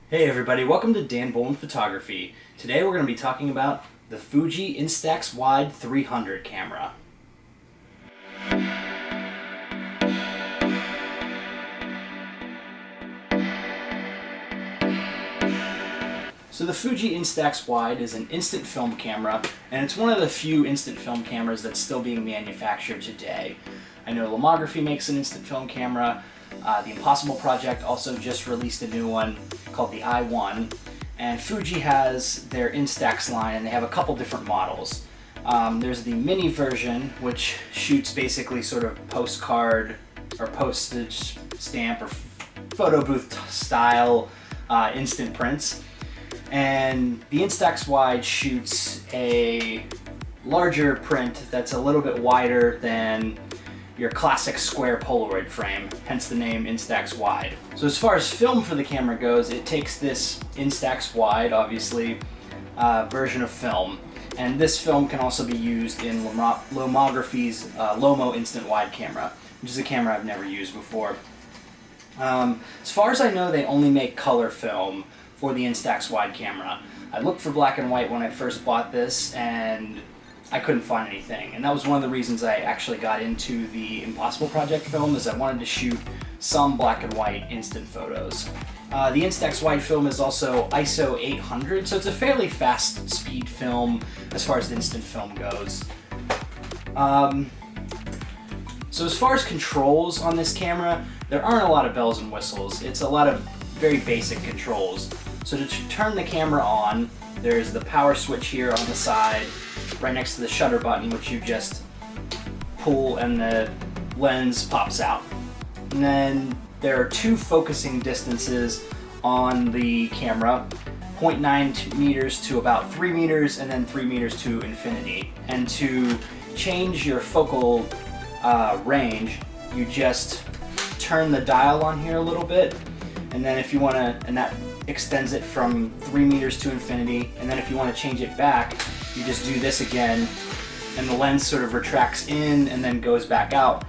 Hey everybody, welcome to Dan Bullman Photography. Today we're going to be talking about the Fuji Instax Wide 300 camera. So the Fuji Instax Wide is an instant film camera, and it's one of the few instant film cameras that's still being manufactured today. I know Lomography makes an instant film camera. The Impossible Project also just released a new one called the i1, and Fuji has their Instax line, and they have a couple different models. There's the mini version, which shoots basically sort of postcard or postage stamp or photo booth style instant prints. And the Instax Wide shoots a larger print that's a little bit wider than your classic square Polaroid frame, hence the name Instax Wide. So as far as film for the camera goes, it takes this Instax Wide, obviously, version of film. And this film can also be used in Lomography's Lomo Instant Wide camera, which is a camera I've never used before. As far as I know, they only make color film for the Instax Wide camera. I looked for black and white when I first bought this, and I couldn't find anything. And that was one of the reasons I actually got into the Impossible Project film, is I wanted to shoot some black and white instant photos. The Instax Wide film is also ISO 800, so it's a fairly fast speed film as far as instant film goes. So as far as controls on this camera, there aren't a lot of bells and whistles. It's a lot of very basic controls. So to turn the camera on, there's the power switch here on the side, right next to the shutter button, which you just pull and the lens pops out. And then there are two focusing distances on the camera, 0.9 meters to about 3 meters, and then 3 meters to infinity. And to change your focal range, you just turn the dial on here a little bit, and then if you want to, and that extends it from 3 meters to infinity, and then if you want to change it back, you just do this again, and the lens sort of retracts in and then goes back out.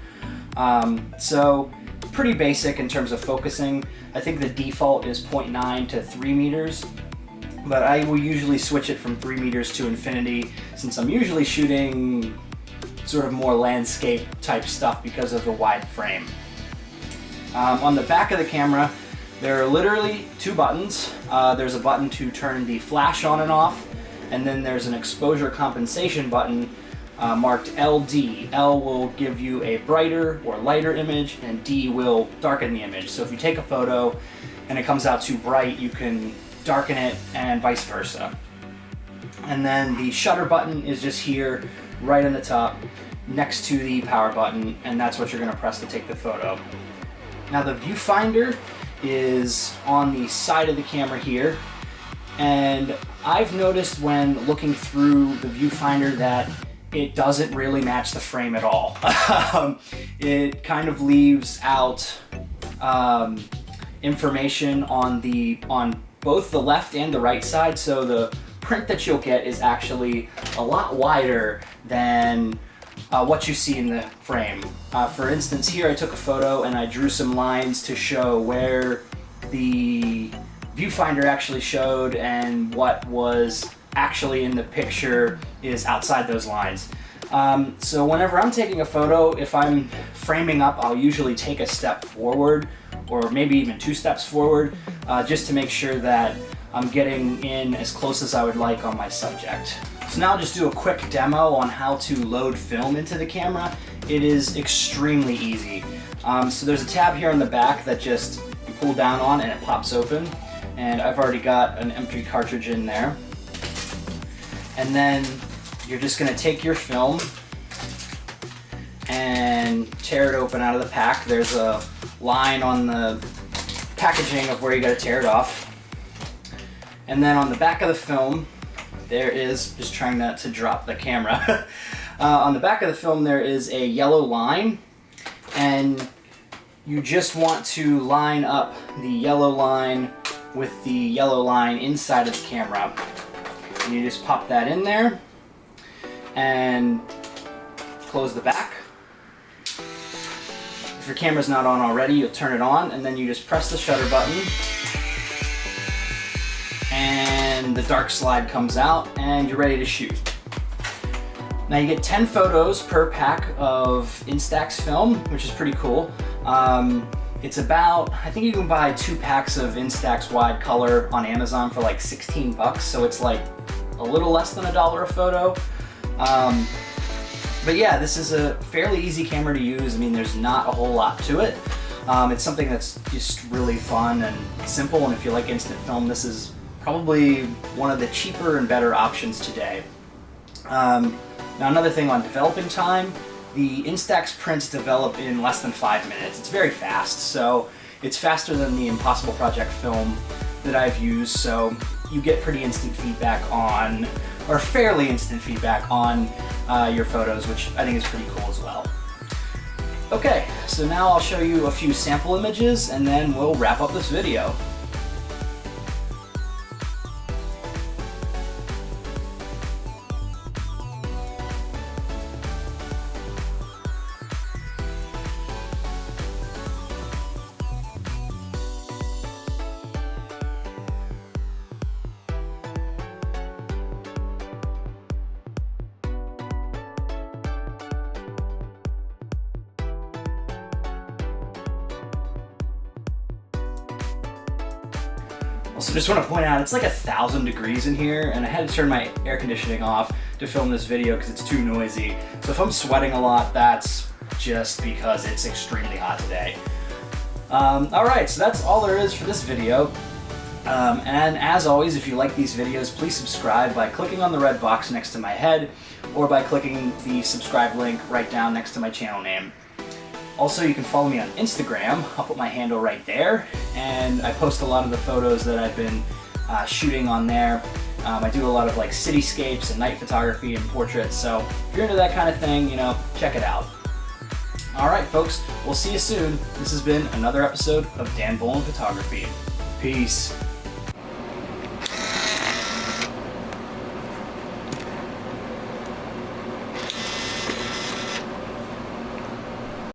So pretty basic in terms of focusing. I think the default is 0.9 to 3 meters, but I will usually switch it from 3 meters to infinity since I'm usually shooting sort of more landscape type stuff because of the wide frame. On the back of the camera, there are literally two buttons. There's a button to turn the flash on and off, and then there's an exposure compensation button marked LD. L will give you a brighter or lighter image, and D will darken the image. So if you take a photo and it comes out too bright, you can darken it, and vice versa. And then the shutter button is just here, right on the top, next to the power button, and that's what you're going to press to take the photo. Now the viewfinder is on the side of the camera here, and I've noticed when looking through the viewfinder that it doesn't really match the frame at all. It kind of leaves out information on both the left and the right side, so the print that you'll get is actually a lot wider than what you see in the frame. For instance, here I took a photo and I drew some lines to show where the viewfinder actually showed and what was actually in the picture is outside those lines. So whenever I'm taking a photo, if I'm framing up, I'll usually take a step forward, or maybe even 2 steps forward, just to make sure that I'm getting in as close as I would like on my subject. So now I'll just do a quick demo on how to load film into the camera. It is extremely easy. So there's a tab here on the back that just you pull down on and it pops open. And I've already got an empty cartridge in there. And then you're just gonna take your film and tear it open out of the pack. There's a line on the packaging of where you gotta tear it off. And then on the back of the film, there is, just trying not to drop the camera. On the back of the film there is a yellow line, and you just want to line up the yellow line with the yellow line inside of the camera. And you just pop that in there and close the back. If your camera's not on already, you'll turn it on, and then you just press the shutter button then the dark slide comes out and you're ready to shoot. Now you get 10 photos per pack of Instax film, which is pretty cool. It's about, I think you can buy 2 packs of Instax Wide color on Amazon for like 16 bucks, so it's like a little less than $1 a photo. But yeah, this is a fairly easy camera to use. I mean, there's not a whole lot to it. It's something that's just really fun and simple, and if you like instant film, this is probably one of the cheaper and better options today. Now another thing on developing time, the Instax prints develop in less than 5 minutes. It's very fast, so it's faster than the Impossible Project film that I've used, so you get pretty instant feedback on, or fairly instant feedback on your photos, which I think is pretty cool as well. Okay, so now I'll show you a few sample images and then we'll wrap up this video. Also, just want to point out, it's like 1,000 degrees in here, and I had to turn my air conditioning off to film this video because it's too noisy. So if I'm sweating a lot, that's just because it's extremely hot today. Alright, so that's all there is for this video. And as always, if you like these videos, please subscribe by clicking on the red box next to my head, or by clicking the subscribe link right down next to my channel name. Also, you can follow me on Instagram. I'll put my handle right there, and I post a lot of the photos that I've been shooting on there. I do a lot of like cityscapes and night photography and portraits, so if you're into that kind of thing, you know, check it out. Alright folks, we'll see you soon. This has been another episode of Dan Bullman Photography. Peace.